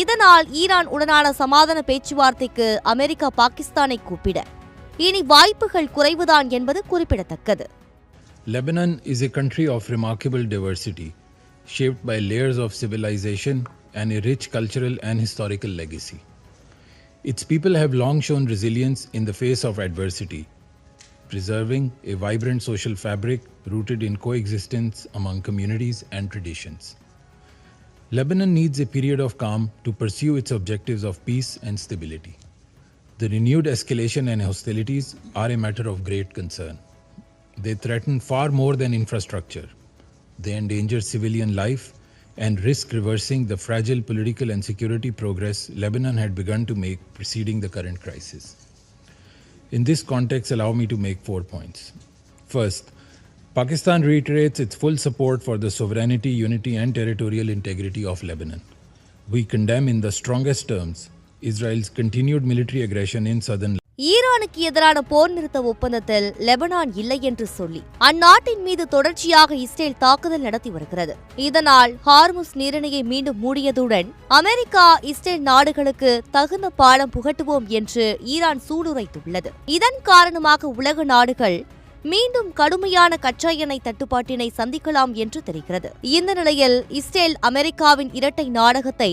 இதனால் ஈரான் உடனான சமாதான பேச்சுவார்த்தைக்கு அமெரிக்கா பாகிஸ்தானை கூப்பிட இனி வாய்ப்புகள் குறைவுதான் என்பது குறிப்பிடத்தக்கது. Lebanon is a country of remarkable diversity, shaped by layers of civilization and a rich cultural and historical legacy. Its people have long shown resilience in the face of adversity, preserving a vibrant social fabric rooted in coexistence among communities and traditions. Lebanon needs a period of calm to pursue its objectives of peace and stability. The renewed escalation and hostilities are a matter of great concern. They threaten far more than infrastructure. They endanger civilian life and risk reversing the fragile political and security progress Lebanon had begun to make preceding the current crisis. In this context, allow me to make 4 points. First, Pakistan reiterates its full support for the sovereignty, unity, and territorial integrity of Lebanon. We condemn in the strongest terms Israel's continued military aggression in southern Lebanon. ஈரானுக்கு எதிரான போர் நிறுத்த ஒப்பந்தத்தில் Lebanon இல்லை என்று சொல்லி அந்நாட்டின் மீது தொடர்ச்சியாக இஸ்ரேல் தாக்குதல் நடத்தி வருகிறது. இதனால் ஹார்முஸ் நீரிணையை மீண்டும் மூடியதுடன் அமெரிக்கா இஸ்ரேல் நாடுகளுக்கு தகுந்த பாடம் புகட்டுவோம் என்று ஈரான் சூளுரைத்துள்ளது. இதன் காரணமாக உலக நாடுகள் மீண்டும் கடுமையான கச்சா எண்ணெய் தட்டுப்பாட்டினை சந்திக்கலாம் என்று தெரிகிறது. இந்த நிலையில் இஸ்ரேல் அமெரிக்காவின் இரட்டை நாடகத்தை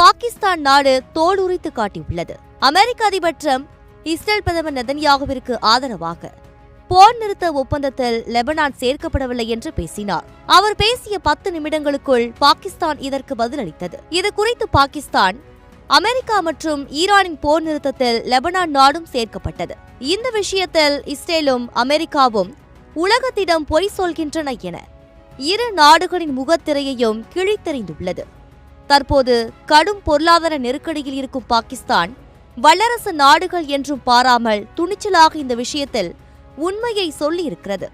பாகிஸ்தான் நாடு தோலுரித்து காட்டியுள்ளது. அமெரிக்க அதிபர் டிரம்ப் இஸ்ரேல் பிரதமர் நெதன்யாகுவிற்கு ஆதரவாக போர் நிறுத்த ஒப்பந்தத்தில் லெபனான் சேர்க்கப்படவில்லை என்று பேசினார். அவர் பேசிய 10 நிமிடங்களுக்குள் பாகிஸ்தான் இதற்கு பதிலளித்தது. இது குறித்து பாகிஸ்தான், அமெரிக்கா மற்றும் ஈரானின் போர் நிறுத்தத்தில் லெபனான் நாடும் சேர்க்கப்பட்டது. இந்த விஷயத்தில் இஸ்ரேலும் அமெரிக்காவும் உலகத்திடம் பொய் சொல்கின்றன என இரு நாடுகளின் முகத்திரையையும் கிழித்தெறிந்துள்ளது. தற்போது கடும் பொருளாதார நெருக்கடியில் இருக்கும் பாகிஸ்தான் வல்லரசு நாடுகள் என்றும் பாராமல் துணிச்சலாக இந்த விஷயத்தில் உண்மையை சொல்லியிருக்கிறது.